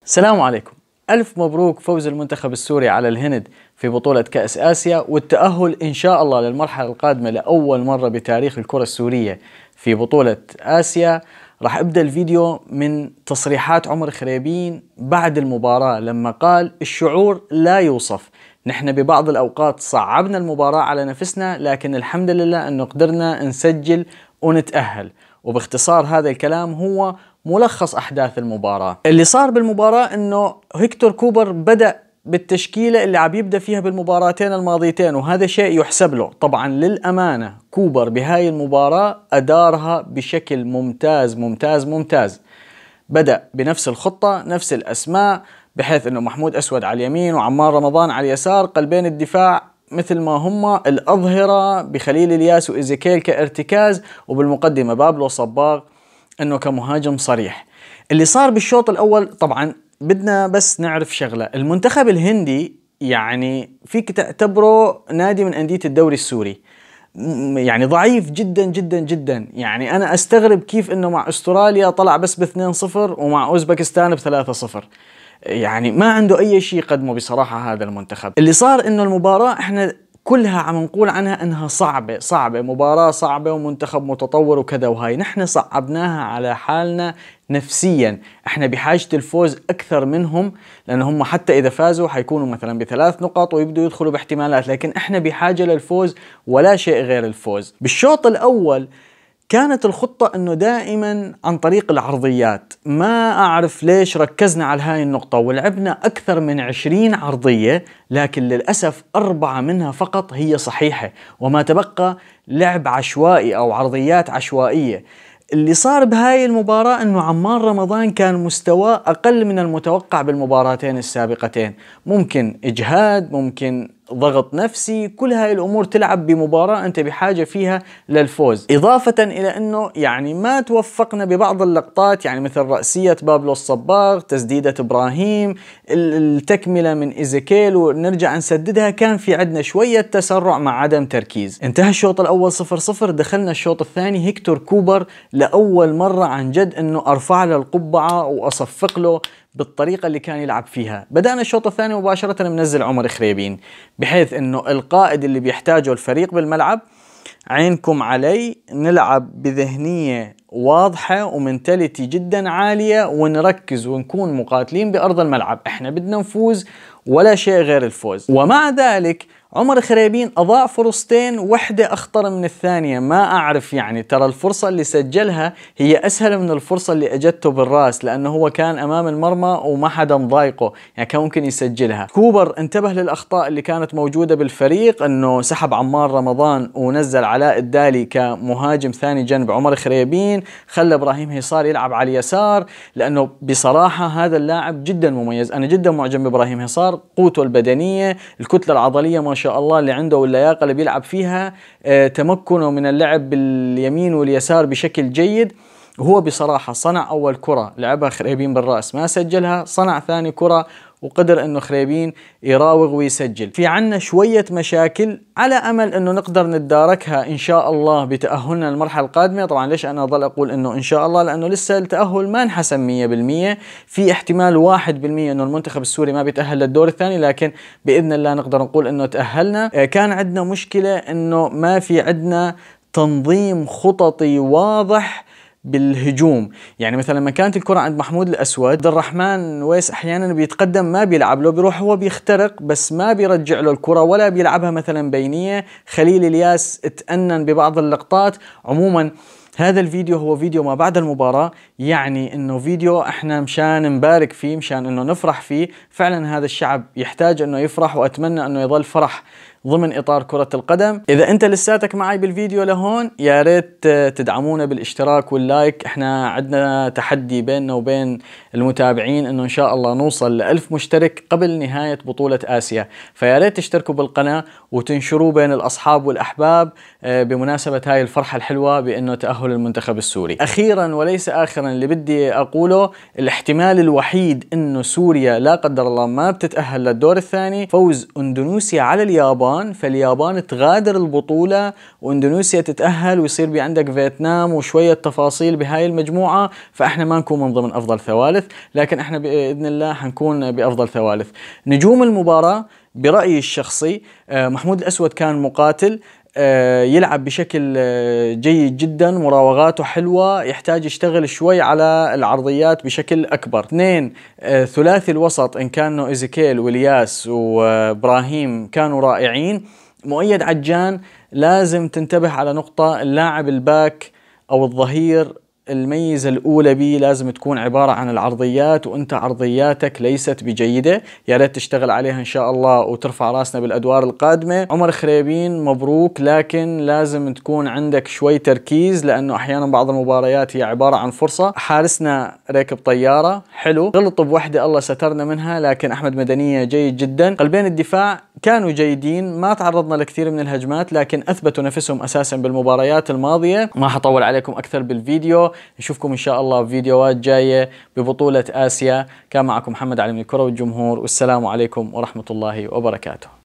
السلام عليكم. ألف مبروك فوز المنتخب السوري على الهند في بطولة كأس آسيا، والتأهل إن شاء الله للمرحلة القادمة لأول مرة بتاريخ الكرة السورية في بطولة آسيا. راح أبدأ الفيديو من تصريحات عمر خريبين بعد المباراة لما قال: الشعور لا يوصف، نحن ببعض الأوقات صعبنا المباراة على نفسنا، لكن الحمد لله أنه قدرنا نسجل ونتأهل. وباختصار هذا الكلام هو ملخص أحداث المباراة. اللي صار بالمباراة أنه هيكتور كوبر بدأ بالتشكيلة اللي عم يبدأ فيها بالمباراتين الماضيتين، وهذا شيء يحسب له طبعا. للأمانة كوبر بهاي المباراة أدارها بشكل ممتاز ممتاز ممتاز. بدأ بنفس الخطة، نفس الأسماء، بحيث أنه محمود أسود على اليمين وعمار رمضان على اليسار، قلبين الدفاع مثل ما هم، الأظهرة بخليل الياس وإيزيكيل كارتكاز، وبالمقدمة بابلو صباغ انه كمهاجم صريح. اللي صار بالشوط الاول، طبعا بدنا بس نعرف شغلة: المنتخب الهندي يعني فيك تعتبره نادي من اندية الدوري السوري، يعني ضعيف جدا جدا جدا. يعني انا استغرب كيف انه مع استراليا طلع بس ب2-0 ومع اوزبكستان ب3-0. يعني ما عنده اي شيء يقدمه بصراحة هذا المنتخب. اللي صار انه المباراة احنا كلها عم نقول عنها انها صعبة مباراة صعبة ومنتخب متطور وكذا وهاي، نحن صعبناها على حالنا نفسيا. احنا بحاجة الفوز اكثر منهم، لان هم حتى اذا فازوا حيكونوا مثلا ب3 نقاط ويبدوا يدخلوا باحتمالات، لكن احنا بحاجة للفوز ولا شيء غير الفوز. بالشوط الاول كانت الخطة انه دائما عن طريق العرضيات، ما اعرف ليش ركزنا على هاي النقطة ولعبنا اكثر من 20 عرضية، لكن للأسف 4 منها فقط هي صحيحة، وما تبقى لعب عشوائي او عرضيات عشوائية. اللي صار بهاي المباراة انه عمار رمضان كان مستواه اقل من المتوقع بالمباراتين السابقتين، ممكن اجهاد، ممكن ضغط نفسي، كل هاي الامور تلعب بمباراة انت بحاجة فيها للفوز. اضافة الى انه يعني ما توفقنا ببعض اللقطات، يعني مثل رأسية بابلو الصباغ، تسديدة ابراهيم، التكملة من ايزيكيل ونرجع نسددها، كان في عندنا شوية تسرع مع عدم تركيز. انتهى الشوط الاول 0-0. دخلنا الشوط الثاني، هيكتور كوبر لأول مرة عن جد انه ارفع له القبعة واصفق له بالطريقة اللي كان يلعب فيها. بدأنا الشوط الثاني مباشرة منزل عمر خريبين، بحيث انه القائد اللي بيحتاجه الفريق بالملعب: عينكم علي، نلعب بذهنية واضحة ومنتاليتي جدا عالية، ونركز ونكون مقاتلين بأرض الملعب، احنا بدنا نفوز ولا شيء غير الفوز. ومع ذلك عمر خريبين أضاع فرصتين، وحدة أخطر من الثانية. ما أعرف، يعني ترى الفرصة اللي سجلها هي أسهل من الفرصة اللي أجته بالراس، لأنه هو كان أمام المرمى وما حدا مضايقه، يعني كان ممكن يسجلها. كوبر انتبه للأخطاء اللي كانت موجودة بالفريق، أنه سحب عمار رمضان ونزل علاء الدالي كمهاجم ثاني جنب عمر خريبين، خلى إبراهيم هيصار يلعب على اليسار، لأنه بصراحة هذا اللاعب جدا مميز. أنا جدا معجب بإبراهيم هيصار، قوته البدنية، الكتلة العضلية ما شاء الله اللي عنده واللياقة اللي بيلعب فيها، تمكنه من اللعب باليمين واليسار بشكل جيد. وهو بصراحة صنع أول كرة لعبها خريبين بالرأس ما سجلها، صنع ثاني كرة وقدر انه خريبين يراوغ ويسجل. في عنا شوية مشاكل على امل انه نقدر نتداركها ان شاء الله بتأهلنا للمرحلة القادمة. طبعا ليش انا اضل اقول انه ان شاء الله؟ لانه لسه التأهل ما انحسم 100%، في احتمال 1% انه المنتخب السوري ما بيتأهل للدور الثاني، لكن باذن الله نقدر نقول انه تأهلنا. كان عندنا مشكلة انه ما في عندنا تنظيم خططي واضح بالهجوم. يعني مثلا لما كانت الكرة عند محمود الأسود، عبد الرحمن ويس أحيانا بيتقدم ما بيلعب له، بيروح هو بيخترق بس ما بيرجع له الكرة ولا بيلعبها مثلا بينية. خليل الياس اتأنن ببعض اللقطات. عموما هذا الفيديو هو فيديو ما بعد المباراة، يعني انه فيديو احنا مشان نبارك فيه، مشان انه نفرح فيه. فعلا هذا الشعب يحتاج انه يفرح، واتمنى انه يظل فرح ضمن اطار كرة القدم. اذا انت لساتك معي بالفيديو لهون، يا ريت تدعمونا بالاشتراك واللايك. احنا عندنا تحدي بيننا وبين المتابعين انه ان شاء الله نوصل ل1000 مشترك قبل نهاية بطولة آسيا، فيا ريت تشتركوا بالقناة وتنشروه بين الاصحاب والاحباب بمناسبة هاي الفرحة الحلوة بانه تأهل المنتخب السوري. اخيرا وليس اخرا اللي بدي اقوله: الاحتمال الوحيد انه سوريا لا قدر الله ما بتتأهل للدور الثاني، فوز اندونيسيا على اليابان اليابان، فاليابان تغادر البطولة واندونيسيا تتأهل ويصير بي عندك فيتنام وشوية تفاصيل بهاي المجموعة، فاحنا ما نكون من ضمن افضل ثوالث، لكن احنا بإذن الله حنكون بافضل ثوالث. نجوم المباراة برأيي الشخصي محمود الأسود كان مقاتل، يلعب بشكل جيد جدا، مراوغاته حلوة، يحتاج يشتغل شوي على العرضيات بشكل أكبر. اثنين، ثلاثي الوسط إن كانوا إيزيكيل والياس وإبراهيم كانوا رائعين. مؤيد عجان لازم تنتبه على نقطة، اللاعب الباك أو الظهير الميزة الأولى بي لازم تكون عبارة عن العرضيات، وأنت عرضياتك ليست بجيدة، يا ريت تشتغل عليها إن شاء الله وترفع راسنا بالأدوار القادمة. عمر خريبين مبروك، لكن لازم تكون عندك شوي تركيز، لأنه أحيانا بعض المباريات هي عبارة عن فرصة. حارسنا ركب طيارة حلو، غلط بوحدة الله سترنا منها، لكن أحمد مدنية جيد جدا. قلبين الدفاع كانوا جيدين، ما تعرضنا لكثير من الهجمات، لكن أثبتوا نفسهم أساسا بالمباريات الماضية. ما حطول عليكم أكثر بالفيديو، نشوفكم إن شاء الله بفيديوهات جاية ببطولة آسيا. كان معكم محمد علي من الكرة والجمهور، والسلام عليكم ورحمة الله وبركاته.